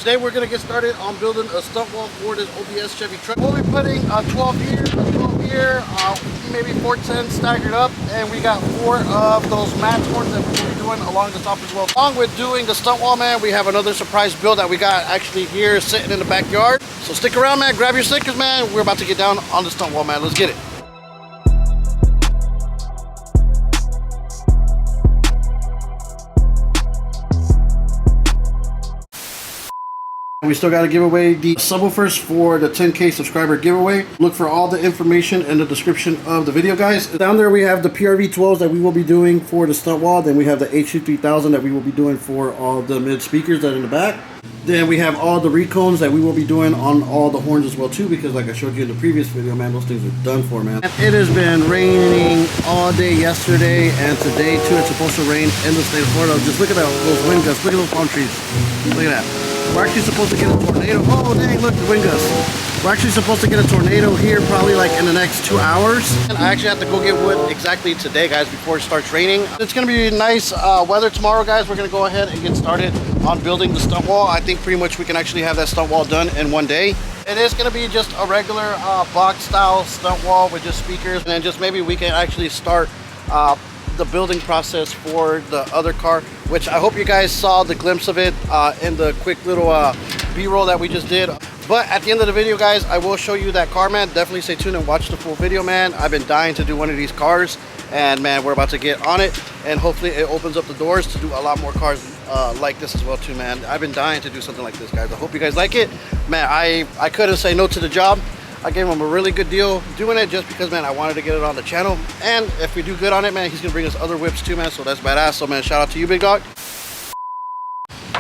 Today we're going to get started on building a stunt wall for this OBS Chevy truck. We'll be putting a 12 year, maybe 410 staggered up, and we got 4 of those match horns that we'll be doing along the top as well. Along with doing the stunt wall, man, we have another surprise build that we got actually here sitting in the backyard. So stick around, man, grab your stickers, man. We're about to get down on the stunt wall, man. Let's get it. We still got to give away the subwoofers for the 10K subscriber giveaway. Look for all the information in the description of the video, guys. Down there we have the PRV12s that we will be doing for the stunt wall. Then we have the HC3000 that we will be doing for all the mid speakers that are in the back. Then we have all the recones that we will be doing on all the horns as well too, because like I showed you in the previous video, man, those things are done for, man. It has been raining all day yesterday and today too. It's supposed to rain in the state of Florida. Just look at those wind gusts. Look at those palm trees. Look at that. We're actually supposed to get a tornado. Oh dang, look, the wind gusts. We're actually supposed to get a tornado here probably like in the next 2 hours. And I actually have to go get wood exactly today, guys, before it starts raining. It's gonna be nice weather tomorrow, guys. We're gonna go ahead and get started on building the stunt wall. I think pretty much we can actually have that stunt wall done in one day. It is gonna be just a regular box style stunt wall with just speakers, and then just maybe we can actually start the building process for the other car, which I hope you guys saw the glimpse of it in the quick little B-roll that we just did. But at the end of the video, guys, I will show you that car, man. Definitely stay tuned and watch the full video, man. I've been dying to do one of these cars, and man, we're about to get on it, and hopefully it opens up the doors to do a lot more cars like this as well too, man. I've been dying to do something like this, guys. I hope you guys like it, man. I couldn't say no to the job. I gave him a really good deal doing it just because, man, I wanted to get it on the channel. And if we do good on it, man, he's gonna bring us other whips too, man. So that's badass. So, man, shout out to you, big dog.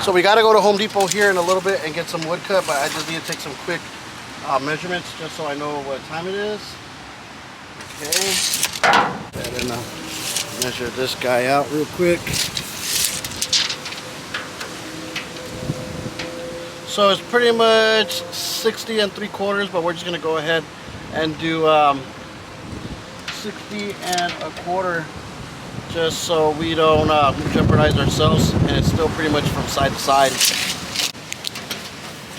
So we got to go to Home Depot here in a little bit and get some wood cut, but I just need to take some quick measurements just so I know what time it is. Okay. And then measure this guy out real quick. So it's pretty much 60 3/4, but we're just gonna go ahead and do 60 1/4, just so we don't jeopardize ourselves, and it's still pretty much from side to side.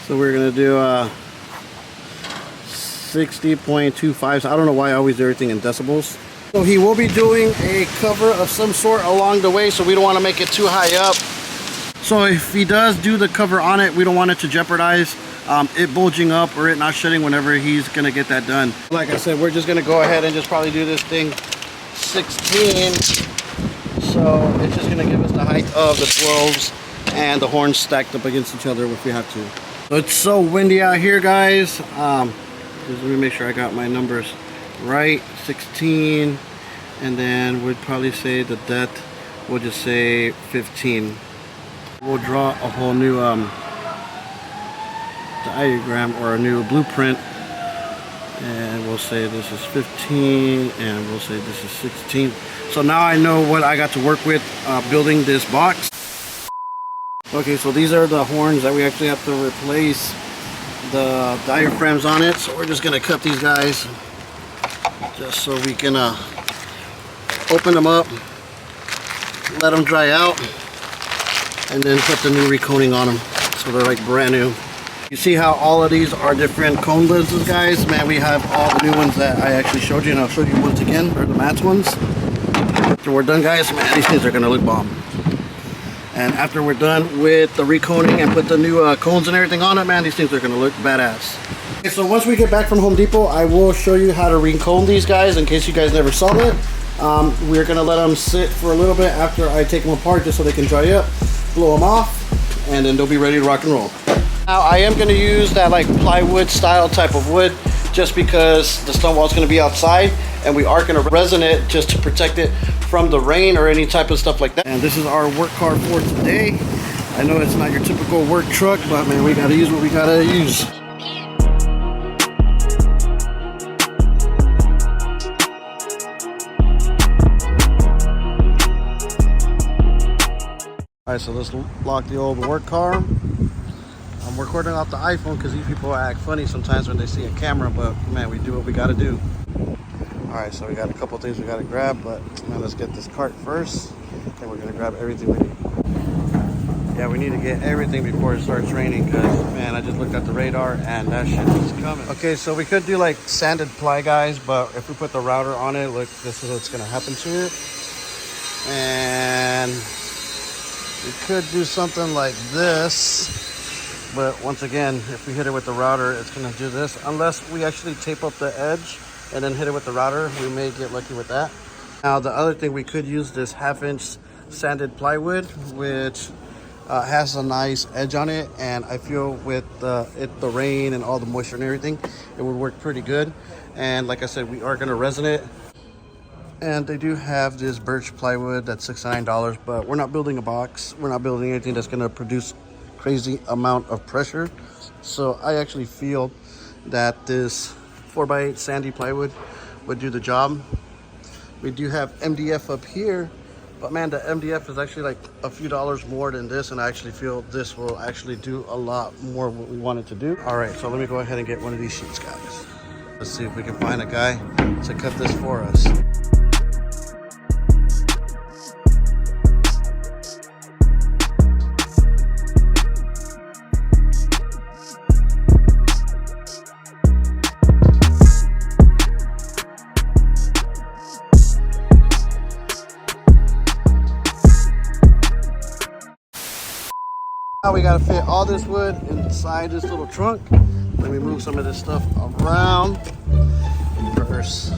So we're gonna do 60.25. So I don't know why I always do everything in decibels. So he will be doing a cover of some sort along the way, so we don't want to make it too high up. So if he does do the cover on it, we don't want it to jeopardize it bulging up or it not shutting whenever he's gonna get that done. Like I said, we're just gonna go ahead and just probably do this thing 16. So it's just gonna give us the height of the 12s and the horns stacked up against each other if we have to. So it's so windy out here, guys. Just let me make sure I got my numbers right. 16, and then we'd probably say the depth, we'll just say 15. We'll draw a whole new diagram or a new blueprint, and we'll say this is 15 and we'll say this is 16. So now I know what I got to work with building this box. Okay, so these are the horns that we actually have to replace the diaphragms on it. So we're just gonna cut these guys just so we can open them up, let them dry out, and then put the new reconing on them so they're like brand new. You see how all of these are different cone lenses, guys? Man, we have all the new ones that I actually showed you, and I'll show you once again. They're the matte ones. After we're done, guys, man, these things are gonna look bomb. And after we're done with the reconing and put the new cones and everything on it, man, these things are gonna look badass. Okay, so once we get back from Home Depot, I will show you how to recone these guys in case you guys never saw it. We're gonna let them sit for a little bit after I take them apart just so they can dry up, blow them off, and then they'll be ready to rock and roll. Now I am going to use that like plywood style type of wood just because the stunt wall is going to be outside, and we are going to resin it just to protect it from the rain or any type of stuff like that. And this is our work car for today. I know it's not your typical work truck, but man, we got to use what we got to use. Alright, so let's lock the old work car. I'm recording off the iPhone because these people act funny sometimes when they see a camera, but man, we do what we got to do. Alright, so we got a couple things we got to grab, but man, let's get this cart first, and we're going to grab everything we need. Yeah, we need to get everything before it starts raining because, man, I just looked at the radar and that shit is coming. Okay, so we could do like sanded ply, guys, but if we put the router on it, look, this is what's going to happen to it. And we could do something like this, but once again, if we hit it with the router, it's going to do this. Unless we actually tape up the edge and then hit it with the router, we may get lucky with that. Now, the other thing, we could use this 1/2-inch sanded plywood, which has a nice edge on it, and I feel with the rain and all the moisture and everything, it would work pretty good. And like I said, we are going to resin it. And they do have this birch plywood that's $69, but we're not building a box. We're not building anything that's going to produce crazy amount of pressure. So I actually feel that this 4x8 sandy plywood would do the job. We do have MDF up here, but man, the MDF is actually like a few dollars more than this, and I actually feel this will actually do a lot more what we want it to do. All right, so let me go ahead and get one of these sheets, guys. Let's see if we can find a guy to cut this for us. Now we gotta fit all this wood inside this little trunk. Let me move some of this stuff around first.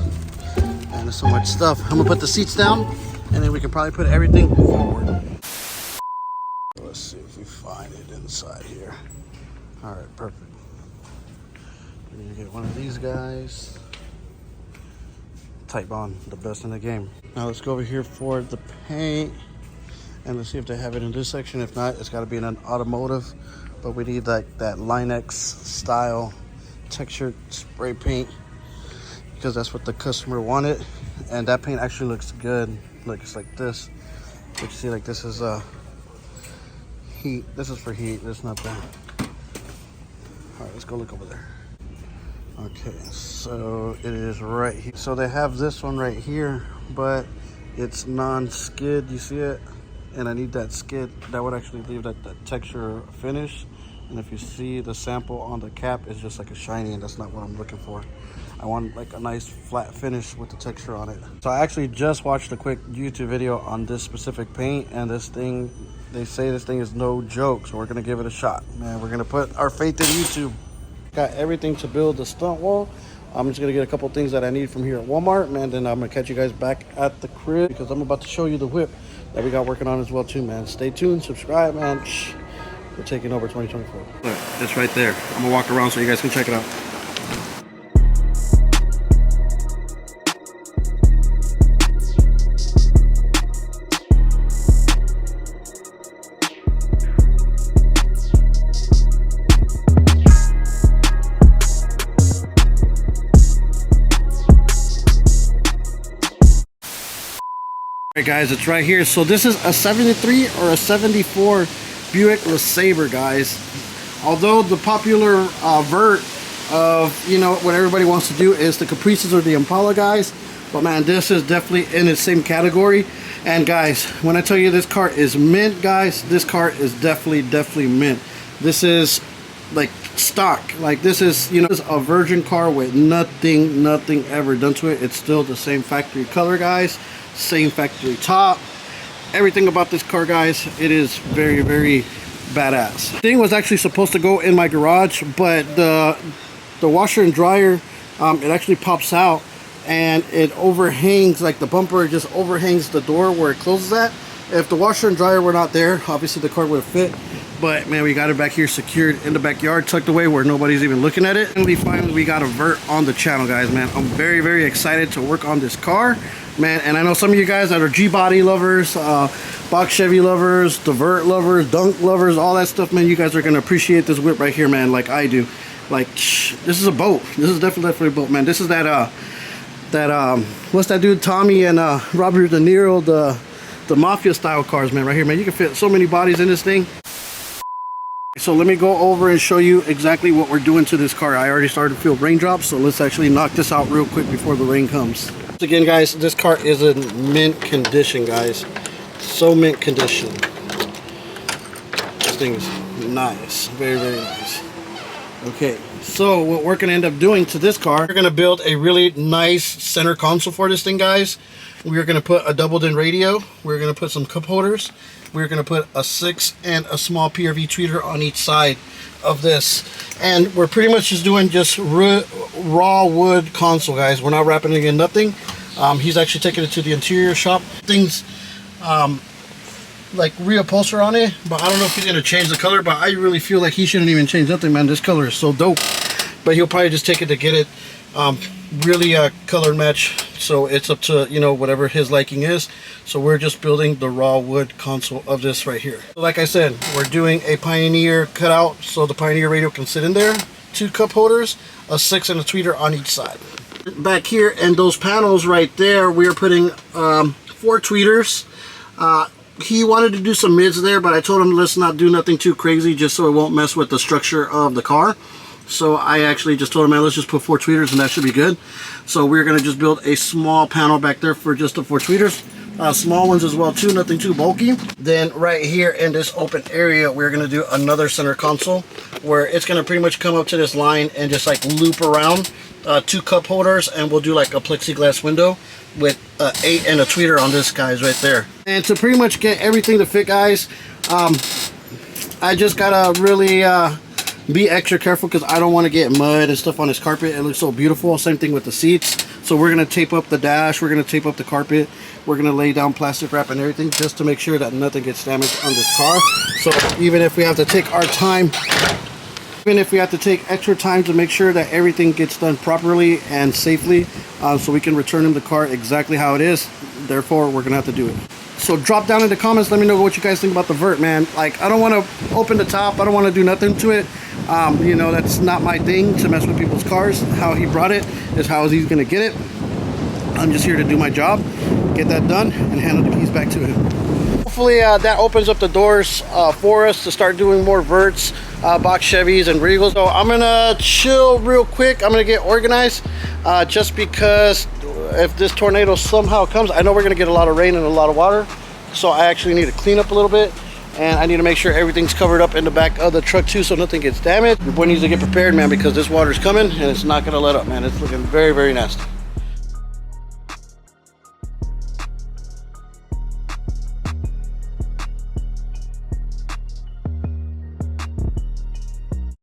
And there's so much stuff. I'm gonna put the seats down, and then we can probably put everything forward. Let's see if we find it inside here. All right, perfect. We need to get one of these guys. Type on the best in the game. Now let's go over here for the paint. And let's see if they have it in this section. If not, it's got to be in an automotive. But we need like that Line-X style textured spray paint, because that's what the customer wanted. And that paint actually looks good. Look, it's like this. You can see like this is heat. This is for heat. There's not that. All right, let's go look over there. Okay, so it is right here. So they have this one right here, but it's non-skid. You see it? And I need that skid that would actually leave that texture finish. And if you see the sample on the cap, it's just like a shiny, and that's not what I'm looking for. I want like a nice flat finish with the texture on it. So I actually just watched a quick YouTube video on this specific paint, and this thing, they say this thing is no joke. So we're gonna give it a shot, man. We're gonna put our faith in YouTube. Got everything to build the stunt wall. I'm just gonna get a couple things that I need from here at Walmart, man. Then I'm gonna catch you guys back at the crib, because I'm about to show you the whip that we got working on as well too, man. Stay tuned, subscribe, man. We're taking over 2024. Look, it's right there. I'm gonna walk around so you guys can check it out. All right, guys, it's right here. So this is a 73 or a 74 Buick LeSabre, guys. Although the popular vert of, you know, what everybody wants to do is the Caprices or the Impala, guys. But man, this is definitely in the same category. And guys, when I tell you this car is mint, guys, this car is definitely mint. This is like stock. Like this is, you know, this is a virgin car with nothing ever done to it. It's still the same factory color, guys. Same factory top. Everything about this car, guys, it is very badass. The thing was actually supposed to go in my garage, but the washer and dryer, it actually pops out and it overhangs, like the bumper just overhangs the door where it closes at. If the washer and dryer were not there, obviously the car would have fit. But man, we got it back here secured in the backyard, tucked away where nobody's even looking at it. And finally we got a vert on the channel, guys, man. I'm very excited to work on this car, man. And I know some of you guys that are G-body lovers, box Chevy lovers, the vert lovers, dunk lovers, all that stuff, man. You guys are gonna appreciate this whip right here, man, like I do. Like, this is a boat. This is definitely a boat, man. This is that what's that dude, Tommy and Robert De Niro, the mafia style cars, man, right here, man. You can fit so many bodies in this thing. So let me go over and show you exactly what we're doing to this car. I already started to feel raindrops, so let's actually knock this out real quick before the rain comes. Again, guys, this car is in mint condition, guys. So mint condition. this thing is nice, very, very nice. Okay, so what we're gonna end up doing to this car, we're gonna build a really nice center console for this thing, guys. We're gonna put a doubled-in radio. We're gonna put some cup holders. We're gonna put a 6 and a small PRV tweeter on each side of this, and we're pretty much just doing just raw wood console, guys. We're not wrapping it in nothing. He's actually taking it to the interior shop. Things like reupholster on it, but I don't know if he's gonna change the color, but I really feel like he shouldn't even change nothing, man. This color is so dope. But he'll probably just take it to get it really color match, so it's up to, you know, whatever his liking is. So we're just building the raw wood console of this right here. Like I said, we're doing a Pioneer cutout so the Pioneer radio can sit in there, 2 cup holders, a 6 and a tweeter on each side. Back here and those panels right there, we are putting 4 tweeters. He wanted to do some mids there, but I told him let's not do nothing too crazy just so it won't mess with the structure of the car. So I actually just told him, man, let's just put 4 tweeters and that should be good. So we're going to just build a small panel back there for just the 4 tweeters. Small ones as well too, nothing too bulky. Then right here in this open area, we're going to do another center console where it's going to pretty much come up to this line and just like loop around. 2 cup holders, and we'll do like a plexiglass window with 8 and a tweeter on this, guys, right there. And to pretty much get everything to fit, guys, I just gotta really be extra careful because I don't want to get mud and stuff on this carpet. It looks so beautiful. Same thing with the seats. So we're gonna tape up the dash, we're gonna tape up the carpet, we're gonna lay down plastic wrap and everything just to make sure that nothing gets damaged on this car. So even if we have to take our time, even if we have to take extra time to make sure that everything gets done properly and safely, so we can return him the car exactly how it is, therefore we're gonna have to do it. So drop down in the comments, let me know what you guys think about the vert, man. Like, I don't want to open the top, I don't want to do nothing to it. You know, that's not my thing, to mess with people's cars. How he brought it is how he's gonna get it. I'm just here to do my job, get that done, and hand the keys back to him. Hopefully that opens up the doors for us to start doing more verts, box Chevys and Regals. So I'm gonna chill real quick. I'm gonna get organized just because if this tornado somehow comes, I know we're gonna get a lot of rain and a lot of water. So I actually need to clean up a little bit, and I need to make sure everything's covered up in the back of the truck too, so nothing gets damaged. Your boy needs to get prepared, man, because this water's coming and it's not gonna let up, man. It's looking very, very nasty.